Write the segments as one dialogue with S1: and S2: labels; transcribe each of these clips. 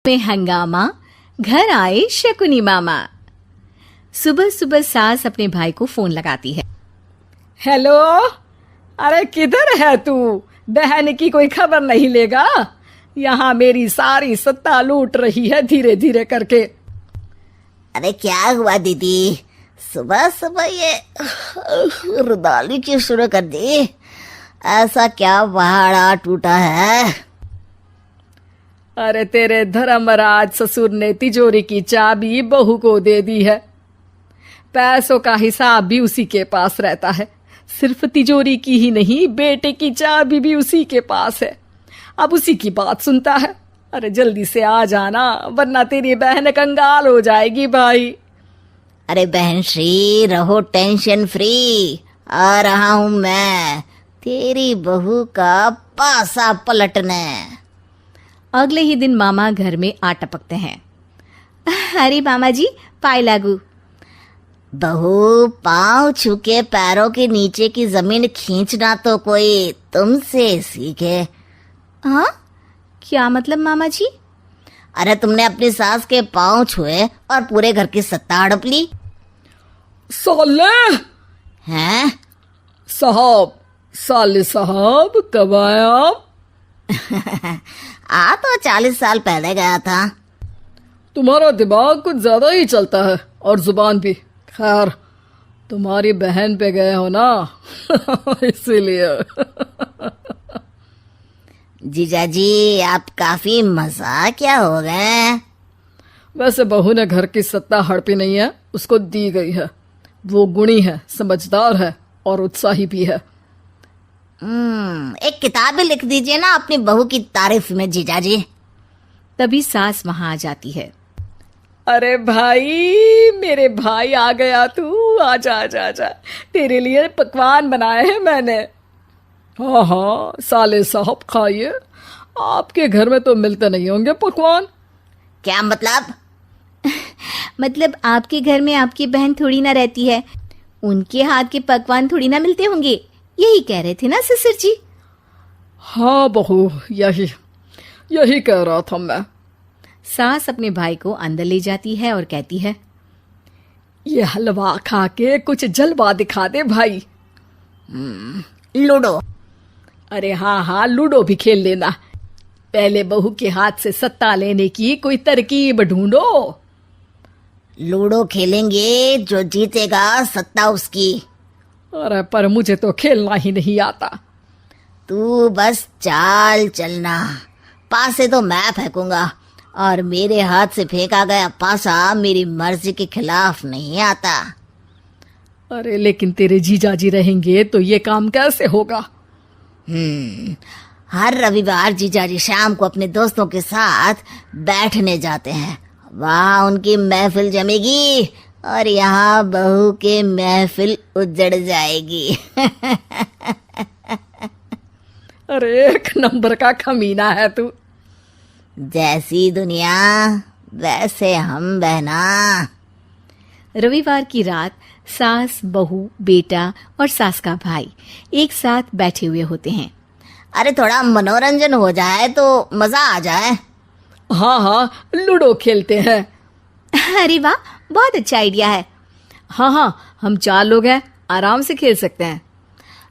S1: में हंगामा, घर आए शकुनी मामा। सुबह सुबह सास अपने भाई को फोन लगाती है।
S2: हेलो, अरे किधर है तू? बहन की कोई खबर नहीं लेगा? यहाँ मेरी सारी सत्ता लूट रही है धीरे धीरे करके।
S3: अरे क्या हुआ दीदी, सुबह सुबह ये रुदाली क्यों शुरू कर दी? ऐसा क्या पहाड़ा टूटा है?
S2: अरे तेरे धर्मराज ससुर ने तिजोरी की चाबी बहू को दे दी है। पैसों का हिसाब भी उसी के पास रहता है। सिर्फ तिजोरी की ही नहीं, बेटे की चाबी भी उसी के पास है। अब उसी की बात सुनता है। अरे जल्दी से आ जाना, वरना तेरी बहन कंगाल हो जाएगी भाई।
S3: अरे बहन श्री, रहो टेंशन फ्री। आ रहा हूँ मैं, तेरी बहू का पासा पलटने।
S1: अगले ही दिन मामा घर में आ टपकते हैं। अरे मामा जी, पाए लागू।
S3: बहू, पाँव छू के पैरों के नीचे की जमीन खींचना तो कोई तुमसे सीखे।
S1: हाँ, क्या मतलब मामा जी?
S3: अरे तुमने अपनी सास के पाँव छुए और पूरे घर की सत्ता हड़प ली।
S2: साले
S3: हैं?
S2: साहब, साले साहब कब आए आप?
S3: आ तो 40 साल पहले गया था।
S2: तुम्हारा दिमाग कुछ ज्यादा ही चलता है और जुबान भी। खैर, तुम्हारी बहन पे गए हो ना इसीलिए।
S3: जीजा जी, आप काफी मजाकिया हो गए।
S2: वैसे बहू ने घर की सत्ता हड़पी नहीं है, उसको दी गई है। वो गुणी है, समझदार है और उत्साही भी है।
S3: एक किताब भी लिख दीजिए ना अपनी बहू की तारीफ में जीजा जी।
S1: तभी सास वहां आ जाती है।
S2: अरे भाई, मेरे भाई आ गया तू। आजा आजा आजा, तेरे लिए पकवान बनाए हैं मैंने। हाँ हाँ साले साहब, खाइए। आपके घर में तो मिलते नहीं होंगे पकवान।
S3: क्या मतलब?
S1: मतलब आपके घर में आपकी बहन थोड़ी ना रहती है, उनके हाथ के पकवान थोड़ी ना मिलते होंगे, यही कह रहे थे ना ससुर जी?
S2: हाँ बहू, यही कह रहा था मैं।
S1: सास अपने भाई को अंदर ले जाती है और कहती है,
S2: ये हलवा खा के कुछ जलवा दिखा दे भाई।
S3: लूडो?
S2: अरे हाँ हाँ, लूडो भी खेल लेना। पहले बहू के हाथ से सत्ता लेने की कोई तरकीब ढूंढो।
S3: लूडो खेलेंगे, जो जीतेगा सत्ता उसकी।
S2: अरे पर मुझे तो खेलना ही नहीं आता।
S3: तू बस चाल चलना, पासे तो मैं फेंकूंगा और मेरे हाथ से फेंका गया पासा मेरी मर्जी के खिलाफ नहीं आता।
S2: अरे लेकिन तेरे जीजाजी रहेंगे तो ये काम कैसे होगा?
S3: हर रविवार जीजाजी शाम को अपने दोस्तों के साथ बैठने जाते हैं। वहाँ उनकी महफिल जमेगी और यहाँ बहू के महफिल उजड़ जाएगी।
S2: अरे एक नंबर का कमीना है तू।
S3: जैसी दुनिया वैसे हम बहना।
S1: रविवार की रात सास, बहू, बेटा और सास का भाई एक साथ बैठे हुए होते हैं।
S3: अरे थोड़ा मनोरंजन हो जाए तो मजा आ जाए।
S2: हाँ हाँ, लूडो खेलते हैं।
S1: अरे वाह, बहुत अच्छा आइडिया है।
S2: हाँ हाँ, हम 4 लोग हैं, आराम से खेल सकते हैं।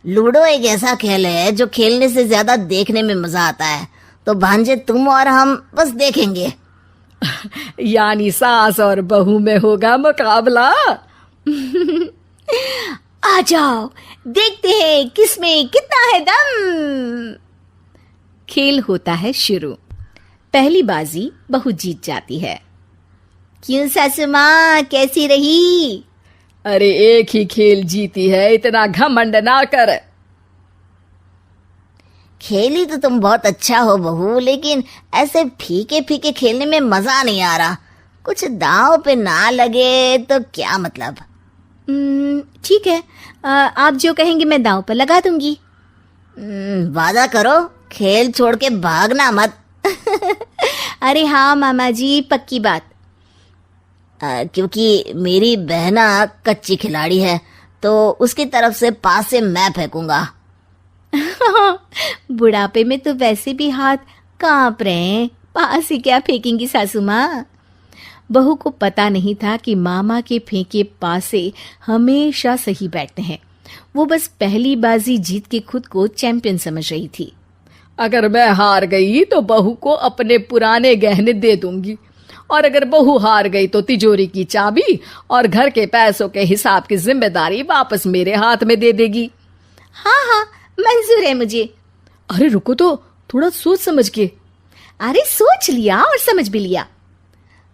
S3: लूडो एक ऐसा खेल है जो खेलने से ज्यादा देखने में मजा आता है। तो भांजे, तुम और हम बस देखेंगे।
S2: यानी सास और बहू में होगा मुकाबला।
S1: आ जाओ, देखते हैं किसमें कितना है दम। खेल होता है शुरू। पहली बाजी बहू जीत जाती है। क्यों सासू माँ, कैसी रही?
S2: अरे एक ही खेल जीती है, इतना घमंड ना कर।
S3: खेली तो तुम बहुत अच्छा हो बहू, लेकिन ऐसे फीके फीके खेलने में मजा नहीं आ रहा। कुछ दांव पे ना लगे तो क्या मतलब?
S1: ठीक है, आप जो कहेंगे मैं दांव पर लगा दूंगी।
S3: वादा करो, खेल छोड़ के भागना मत।
S1: अरे हाँ मामा जी, पक्की बात।
S3: क्योंकि मेरी बहना कच्ची खिलाड़ी है, तो उसकी तरफ से पास से मैं फेंकूंगा।
S1: बुढ़ापे में तो वैसे भी हाथ कांप रहे हैं, पास ही क्या फेंकेंगी सासू माँ। बहू को पता नहीं था कि मामा के फेंके पासे हमेशा सही बैठते हैं। वो बस पहली बाजी जीत के खुद को चैंपियन समझ रही थी।
S2: अगर मैं हार गई तो बहू को अपने पुराने गहने दे दूंगी, और अगर बहू हार गई तो तिजोरी की चाबी और घर के पैसों के हिसाब की जिम्मेदारी वापस मेरे हाथ में दे देगी।
S1: हाँ हाँ, मंजूर है मुझे।
S2: अरे रुको तो, थोड़ा सोच समझ के।
S1: अरे सोच लिया और समझ भी लिया।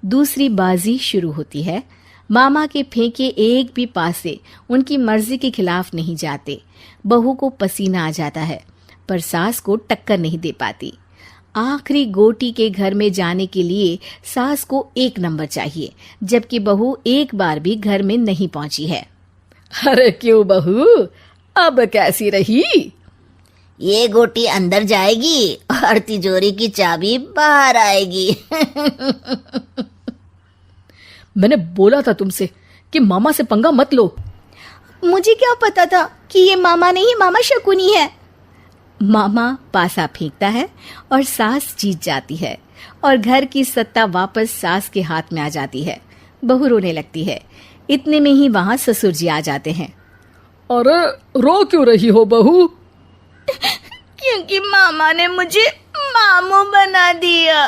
S1: दूसरी बाजी शुरू होती है। मामा के फेंके एक भी पासे उनकी मर्जी के खिलाफ नहीं जाते। बहू को पसीना आ जाता है, पर सास को टक्कर नहीं दे पाती। आखिरी गोटी के घर में जाने के लिए सास को 1 नंबर चाहिए, जबकि बहू एक बार भी घर में नहीं पहुंची है।
S2: अरे क्यों बहू, अब कैसी रही?
S3: ये गोटी अंदर जाएगी और तिजोरी की चाबी बाहर आएगी।
S2: मैंने बोला था तुमसे कि मामा से पंगा मत लो।
S1: मुझे क्या पता था कि ये मामा नहीं, मामा शकुनी है। मामा पासा फेंकता है और सास जीत जाती है और घर की सत्ता वापस सास के हाथ में आ जाती है। बहू रोने लगती है। इतने में ही वहां ससुर जी आ जाते हैं।
S2: अरे रो क्यों रही हो बहू?
S1: क्योंकि मामा ने मुझे मामू बना दिया।